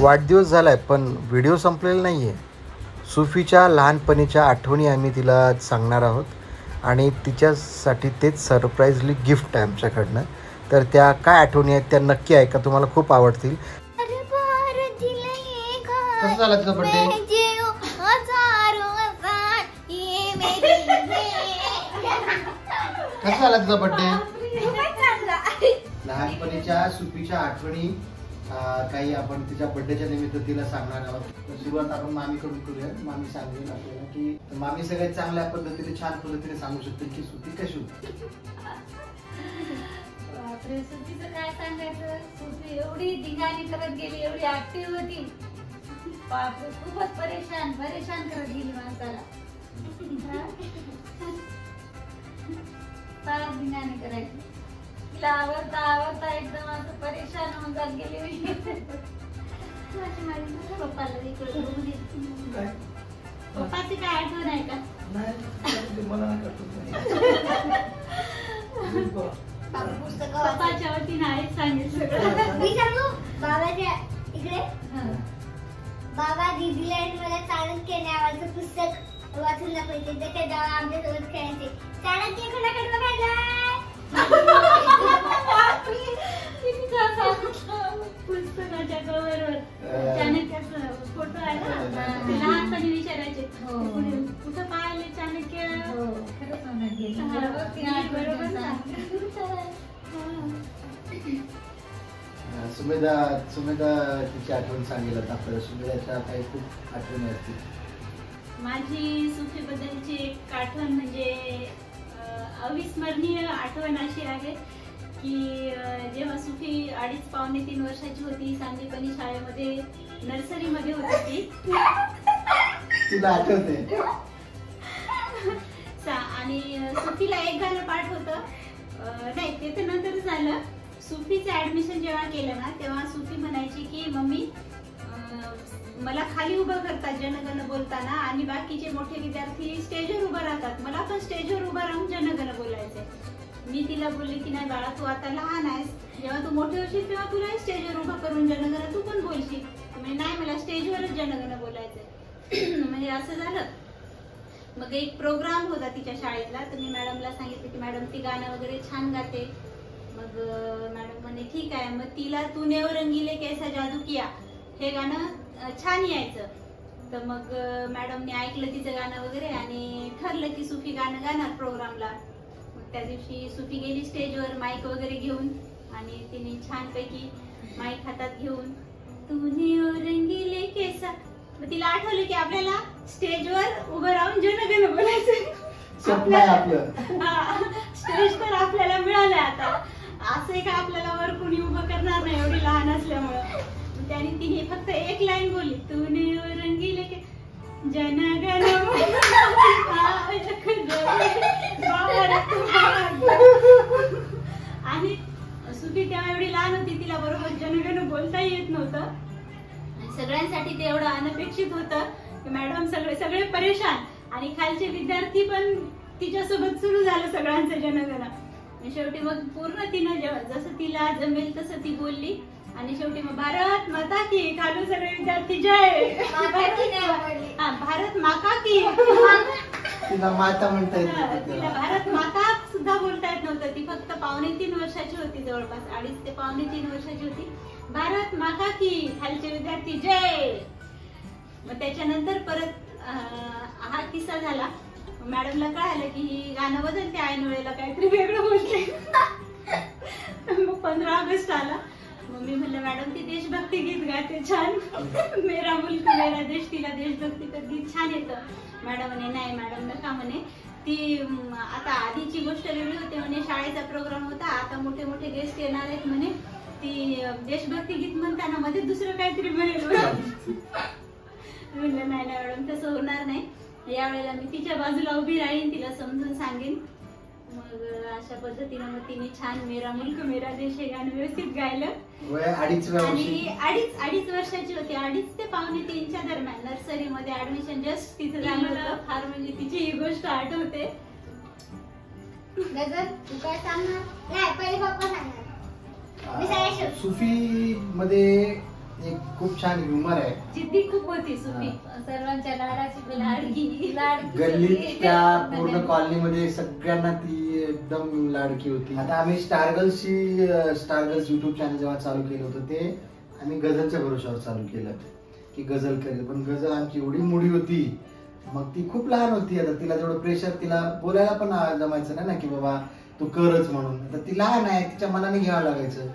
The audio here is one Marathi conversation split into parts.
वाढदिवस झाला आहे पण व्हिडिओ संपलेला नाही आहे. सुफीच्या लहानपणीच्या आठवणी आम्ही तिला सांगणार आहोत आणि तिच्यासाठी तेच सरप्राईजली गिफ्ट आहे आमच्याकडनं. तर त्या काय आठवणी आहेत त्या नक्की ऐका, तुम्हाला खूप आवडतील. कसं झाला तुझा बर्थडे? कसं झाला तुझा बर्थडे? लहानपणीच्या सुफीच्या आठवणी काही आपण तिच्या बर्थडेच्या निमित्त तिला सांगणार आहोत. तर सुरुवात आपण मामीकडून करूया. मामी सांगेल आपल्याला की मामी सगळ्यात चांगल्या पद्धतीने छान पद्धतीने सांगू शकते की सुफी कशी होती. सुफीचं काय सांगायचं, सुफी एवढी धिंगाणी करत गेली, एवढी ऍक्टिव्ह होती. बापरे, खूपच परेशान करत गेली माणसाला. फार धिंगाणी करायची. तिला आवडता एकदम असं परेशान होऊन जात गेली. पप्पाला इकडे पप्पाची काय आठवण आहे का? पप्पाच्या वतीने आहेच सांगितलं. मी सांगू बाबाच्या इकडे. बाबा दीदीला मला चाणक्य नावाचं पुस्तक वाचून दाखवायचे. त्याच्या जेव्हा आमच्यासोबत खेळायचे. चाणक्य कोणाकडे बघायला पुस्तकाच्या कव्हरवर चाणक्याचा फोटो आहे ना. लहानपणी विचारायचे कुठं पाहिले चाणक्य. सुमेधा तिची आठवण सांगेल आता आपल्याला. सुमेधाच्या काही खूप आठवणी असतील. माझी सुफी बद्दलची एक आठवण म्हणजे अविस्मरणीय आठवण अशी आहे की जेव्हा सुफी 2.5-3 वर्षाची होती, सांदीपनी शाळेमध्ये नर्सरीमध्ये होती ती. तुला आठवते? आणि सुफीला एक गाणं पाठ होतं. नाही, ते तर नंतर झालं. सुफीचं ऍडमिशन जेव्हा केलं ना तेव्हा सुफी म्हणायची की मम्मी मला खाली उभं करतात जनगण बोलताना आणि बाकीचे मोठे विद्यार्थी स्टेजवर उभं राहतात. मला पण स्टेजवर उभं राहून जनगण बोलायचंय. मी तिला बोलले की नाही बाळा, तू आता लहान आहेस, जेव्हा तू मोठे होशील तेव्हा तुला स्टेजवर उभं करून जनगण तू पण बोलशील. नाही, मला स्टेजवरच जनगण बोलायचंय. म्हणजे असं झालं. मग एक प्रोग्राम होता तिच्या शाळेतला. तर मी मॅडमला सांगितलं की मॅडम ती गाणं वगैरे छान गाते. मग मॅडम म्हणे ठीक आहे. मग तिला तूने रंगीले कैसा जादू किया हे गाणं छान यायचं. तर मग मॅडमने ऐकलं तिचं गाणं वगैरे आणि ठरलं की सुफी गाणं गाणार प्रोग्रामला. मग त्या दिवशी सुफी गेली स्टेजवर माईक वगैरे घेऊन आणि तिने छानपैकी माईक हातात घेऊन तूने रंगीले कैसा. मग तिला आठवलं की आपल्याला स्टेजवर उभं राहून जनगण बोलायचं. स्टेज तर आपल्याला मिळालं आता. असं आहे का आपल्याला वर कोणी उभं करणार नाही एवढी लहान असल्यामुळं. त्याने तिने फक्त एक लाईन बोलली तूने रंगीले के जनगण. आणि सुफी तेव्हा एवढी लहान होती, तिला बरोबर जनगण बोलता येत नव्हतं. सगळ्यांसाठी ते एवढं अनपेक्षित होतं की मॅडम सगळे परेशान आणि खालचे विद्यार्थी पण तिच्यासोबत सुरू झालं सगळ्यांचं जनगण. शेवटी मग पूर्ण तिनं जसं तिला जमेल तसं ती बोलली आणि शेवटी मग भारत माता की खालून सगळे विद्यार्थी जय. भारत माता की. तिला माता म्हणता येत नव्हतं. तिला भारत माता सुद्धा बोलता येत नव्हतं. ती फक्त 2.5-3 वर्षाची होती, जवळपास 2.5 ते 2.5-3 वर्षाची होती. भारत माता की खालचे विद्यार्थी जय. मग त्याच्यानंतर परत हा किस्सा झाला. मॅडमला कळालं की ही गाणं बदलते ऐन वेळेला, काहीतरी वेगळं बोलते. मग 15 ऑगस्ट आला. मग मी म्हणलं मॅडम ती देशभक्ती गीत गाते छान. मेरा मुल्क मेरा देश, तिला देशभक्तीचं गीत छान येतं. मॅडम म्हणे नाही मॅडम नका म्हणे, ती आता आधीची गोष्ट वेगळी होते म्हणे, शाळेचा प्रोग्राम होता, आता मोठे मोठे गेस्ट येणार आहेत म्हणे, ती देशभक्ती गीत म्हणताना मध्ये दुसरं काहीतरी मिळेल. म्हणलं नाही नाही मॅडम तसं होणार नाही. यावेळेला मी तिच्या बाजूला उभी राहीन, तिला समजून सांगेन. मग अशा पद्धतीने मग तिने छान मेरा मुल्क मेरा देश हे गाणं व्यवस्थित गायलं. आणि अडीच वर्षाची होती, 2.5 ते 2.5-3च्या दरम्यान नर्सरीमध्ये ऍडमिशन जस्ट तिचं झालं होतं. फार म्हणजे तिची ही गोष्ट आठवते. तू काय सांगणार? नाही पहिले पप्पा सांगणार. सुफी मध्ये एक खूप छान ह्युमर आहे. जिद्दी खूप होती सुफी, सर्वांच्या लाडाची लाडकी गल्लीच्या पूर्ण कॉलनीमध्ये सगळ्यांना ती एकदम लाडकी होती. आता आम्ही स्टारगर्ल्स युट्यूब चॅनल जेव्हा चालू केलं होतं ते आम्ही गझलच्या भरोशावर चालू केलं की गझल करेल, पण गझल आमची एवढी मोठी होती, मग ती खूप लहान होती. आता तिला तेवढं प्रेशर, तिला बोलायला पण जमायचं नाही ना की बाबा तू करच म्हणून. आता ती लहान आहे, तिच्या मनाने घ्यावं लागायचं.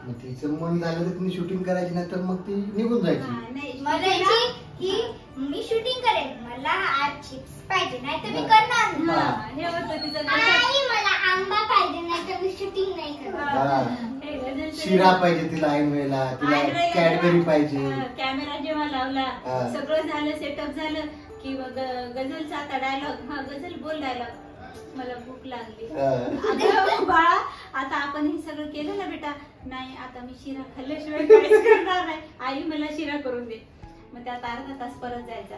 मग तिचं मन झालं तर तिने शूटिंग करायची, नाही तर मग ती निघून जायची. म्हणायची की मी शूटिंग करेन, मला आज चिप्स पाहिजे नाही तर मी करणार नाही. हे होतं तिचं. आई मला आंबा पाहिजे नाही तर मी शूटिंग नाही करणार. शिरा पाहिजे तिला ऐन वेळेला, तिला कॅडबरी पाहिजे. कॅमेरा जेव्हा लावला, सगळं झालं, सेटअप झालं की मग गझलचा आता डायलॉग, हा गझल बोल डायलॉग, मला भूक लागली. अगं बाळा, आता आपण हे सगळं केलं ना बेटा, नाही आता मी शिरा खाल्ल्याशिवाय काहीच करणार नाही, आई मला शिरा करून दे. मग त्यात अर्धा तास परत जायचा.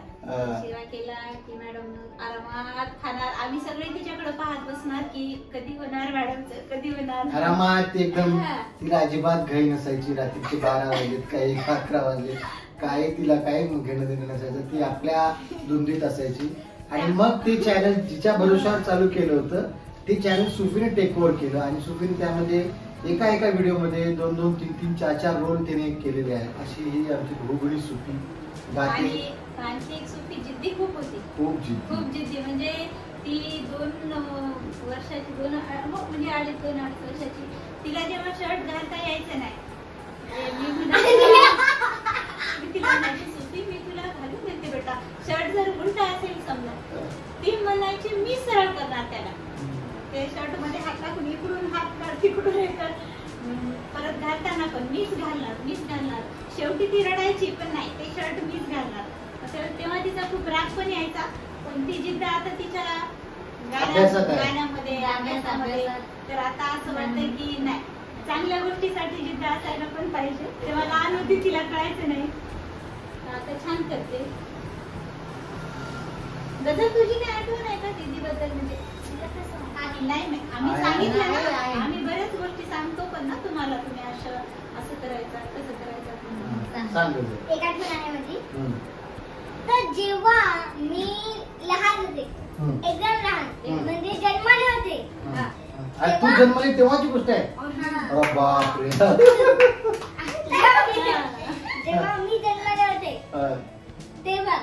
शिरा केला की मॅडम आरामात खाणार, आम्ही सगळे तिच्याकडे पाहत बसणार की कधी होणार मॅडमचं, कधी होणार. आरामात एकदम. तिला अजिबात घाई नसायची. रात्रीचे 12 वाजलेत काही 11 वाजले, काय तिला काही घेणं देणं नसायचं. ती आपल्या धुंदीत असायची. आणि मग ते चॅनल जिच्या भरोशावर चालू केलं होतं ते चॅनल सुफीने टेक ओव्हर केलं. आणि सुफीने त्यामध्ये एका व्हिडिओमध्ये 2-2, 3-3, 4-4 रोल तिने केलेले आहेत. अशी ही आमची भाऊबडी सुफी गाते. आणखी एक सुफी जिद्दी खूप होती, खूप जिद्दी. म्हणजे ती 2 वर्षाची, 2 म्हणजे 2-2.5 वर्षाची. तिला जेव्हा शर्ट घालता यायचं नाही, मी तिला म्हणायची सुफी मी तुला घालून देते बेटा, शर्ट जर उलटा असेल समजा, ती म्हणायची मी सरळ करणार त्याला. ते शर्ट मध्ये हात टाकून इकडून हात काढ, तिकडून हे कर, परत घालताना पण मीच घालणार. शेवटी ती रडायची, पण नाही ते शर्ट मीच घालणार. तेव्हा तिचा खूप राग पण यायचा. पण ती जिद्द आता तिच्या गाण्यामध्ये, अभ्यासामध्ये. तर आता असं वाटतंय की नाही, चांगल्या गोष्टीसाठी जिद्द असायला पण पाहिजे. तेव्हा लहान होती, तिला कळायचं नाही, आता छान करते. गझल तुझी काय आठवण आहे का दीदी बद्दल? म्हणजे नाही, आम्ही सांगितलं ना, आम्ही बऱ्याच गोष्टी सांगतो पण ना तुम्हाला, तुम्ही असं करायचं, तसं करायचं. एक आठवण आहे माझी. तर जेव्हा मी लहान होते, एकदम लहान, म्हणजे जन्माले होते. तू जन्मली तेव्हाची गोष्ट आहे? बापरे. जेव्हा मी जन्माले होते तेव्हा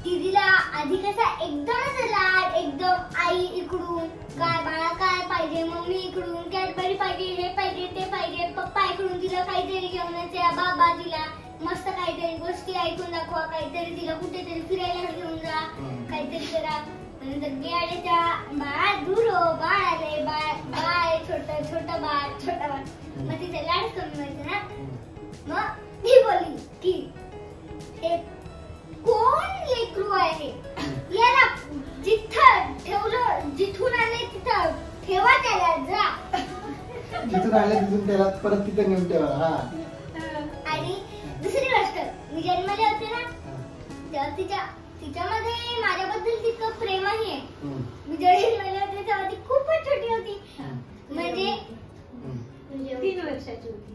दीदीला आधी कसा एकदमच लाड, एकदम आई इकडून काय बाळा काय पाहिजे, मम्मी इकडून कॅडबरी पाहिजे, हे पाहिजे, ते पाहिजे, पप्पा इकडून तिला काहीतरी घेऊन यायचे, बाबा तिला मस्त काहीतरी गोष्टी ऐकून दाखवा, काहीतरी तिला कुठेतरी फिरायला घेऊन जा, काहीतरी करा. सगळे आले त्या बाळा दूर हो, बाळ आले, बाळ छोटं बाळ. मग तिथे लाड कमी व्हायचं ना. मग ती बोलली की हे कोण लेकरू आहे, याला जिथं ठेवलं, जिथून आले तिथं ठेवा, त्याला जा. जिथून आले तिथून त्याला परत तिथे नेऊन ठेवा. आणि दुसरी गोष्ट, मी जन्मले होते ना तेव्हा तिच्यामध्ये माझ्याबद्दल तितकं प्रेमही आहे. मी जेव्हा जन्मले होते तेव्हा ती खूपच छोटी होती, म्हणजे 3 वर्षाची होती.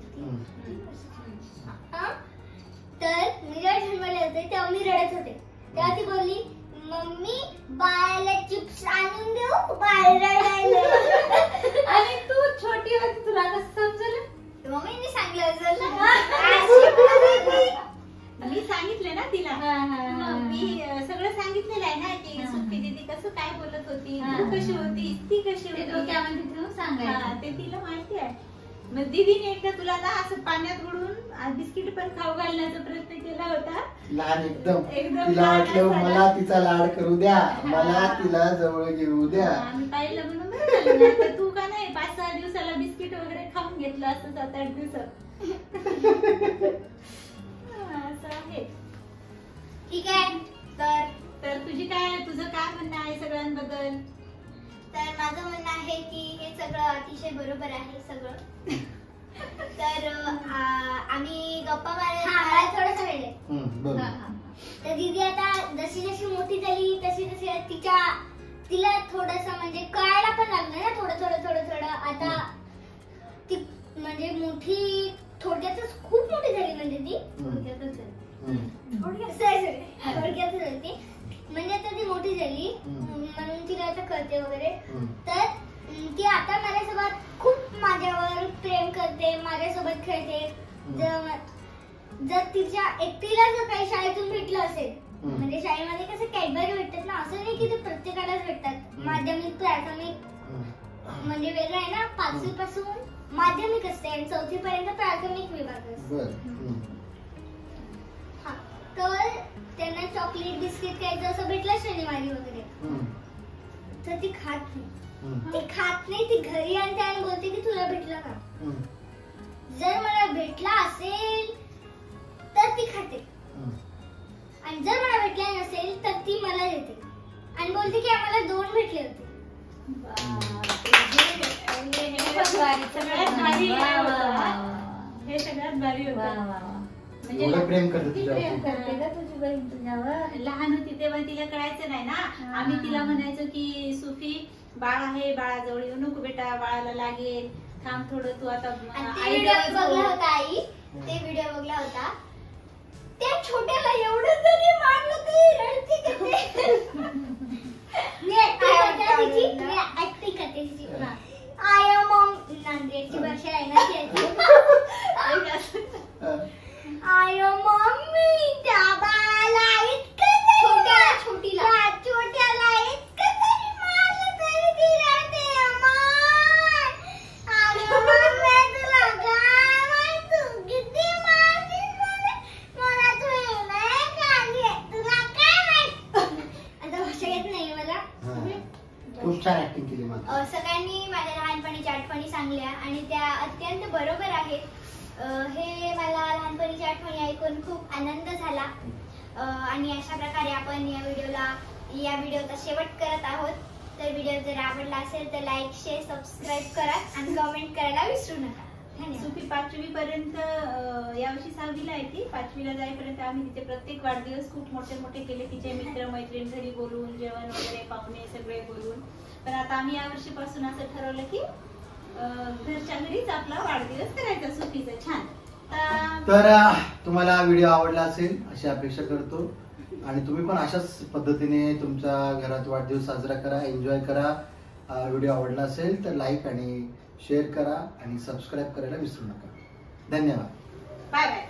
तर मी जेव्हा जन्मले होते तेव्हा मी रडत होते. तेव्हा ती बोलली मम्मी बाळाला चिप्स आणून देऊ, बाळ रडायला. आणि तू छोटी होती, तुला कसं समजलं? मम्मीने सांगितलं. मी सांगितलं ना तिला, मी सगळं सांगितलेलं आहे ना की सुफी दीदी कसं काय बोलत होती, तू कशी होती, ती कशी होती, ते तिला माहिती आहे. मग दीदीने एकदा तुला ना असं पाण्यात बुडून बिस्किट पण खाऊ घालण्याचा प्रयत्न केला होता. लहान एकदम तिला वाटलं मला तिचा लाड करू द्या, मला तिला जवळ घेऊ द्या. आम्ही पाहिलं म्हणून बरं झालं, तर तू का नाही 5-6 दिवसाला बिस्किट वगैरे खाऊन घेतलं असं 7-8 दिवसात. असं आहे. ठीक आहे. तर तुझं काय म्हणणं आहे सगळ्यांबद्दल? तर माझं म्हणणं आहे की हे सगळं अतिशय बरोबर आहे सगळं. तर आम्ही गप्पा मारायला थोडंसं वेळ. तर दीदी आता जशी जशी मोठी झाली तशी तिला थोडंसं म्हणजे कळायला पण लागलं ना, थोडं. आता ती म्हणजे मोठी थोडक्यातच खूप मोठी झाली म्हणजे ती थोडक्यातच आहे. थोडक्यातच झाली ती. म्हणजे आता ती मोठी झाली म्हणून तिला आता कळते वगैरे. तर ती आता माझ्यासोबत खूप माझ्यावर प्रेम करते, माझ्यासोबत खेळते. जर तिच्या एकटीला जर काही शाळेतून भेटलं असेल, म्हणजे शाळेमध्ये कसं कॅडबरी भेटतात ना, असं नाही की ते प्रत्येकालाच भेटतात. माध्यमिक प्राथमिक म्हणजे वेगळं आहे ना. 5वी पासून माध्यमिक असते आणि 4थी पर्यंत प्राथमिक विभाग असतो. तर त्यांना चॉकलेट बिस्किट काही असं भेटलं शनिवारी वगैरे तर ती खात नाही. ती खात नाही. ती घरी आणते आणि बोलते की तुला भेटलं का. जर मला भेटला असेल तर ती खाते आणि जर मला भेटला नसेल तर ती मला देते आणि बोलते की आम्हाला 2 भेटले होते. हे सगळ्यात भारी होतं. म्हणजे प्रेम करते का तुझी बहीण तुझ्यावर. लहान होती तेव्हा तिला कळायचं नाही ना. आम्ही तिला म्हणायचो की सुफी बाळ आहे, बाळाजवळ येऊ नको बेटा, बाळाला लागेल, थांब थोडं तू आता. आई बघला होता आई, ते व्हिडिओ बघला होता. त्या छोट्याला एवढं जरी मारलं तरी रडते किती. ऍक्टिंग करते तिची. आय मॉम नांदेडची भाषा आहे ना त्याची. आय मम्मी त्या बाळाला इतकं छोट्याला इतकं तरी मारलं तरी ती रडते. तुला काय माहित तू किती मारतीस मला. तू नाही खाल्ली, तुला काय माहित. आता भाषा येत नाही मला. खूप छान ऍक्टिंग केली. सगळ्यांनी माझ्या लहानपणीच्या आठवणी सांगल्या आणि त्या अत्यंत बरोबर आहेत. हे मला लहानपणीच्या आठवणी ऐकून खूप आनंद झाला आणि अशा प्रकारे आपण या व्हिडिओचा शेवट करत आहोत. तर व्हिडिओ जर आवडला असेल तर लाईक, शेअर, सबस्क्राईब करा आणि कमेंट करायला विसरू नका. धन्यवाद. सुफी 5वी पर्यंत यावर्षी 6वीला आहे ती. 5वीला जाईपर्यंत आम्ही तिचे प्रत्येक वाढदिवस खूप मोठे केले. तिचे मित्र मैत्रीण घरी बोलून, जेवण वगैरे, पाहुणे सगळे बोलून. पण आता आम्ही यावर्षीपासून असं ठरवलं की घरच्या घरीच आपला वाढदिवस करायचा सुफीचा. छान. तर तुम्हाला व्हिडिओ आवडला असेल अशी अपेक्षा करतो आणि तुम्ही पण अशाच पद्धतीने तुमच्या घरात वाढदिवस साजरा करा, एन्जॉय करा. व्हिडिओ आवडला असेल तर लाईक आणि शेअर करा आणि सबस्क्राईब करायला विसरू नका. धन्यवाद. Bye bye.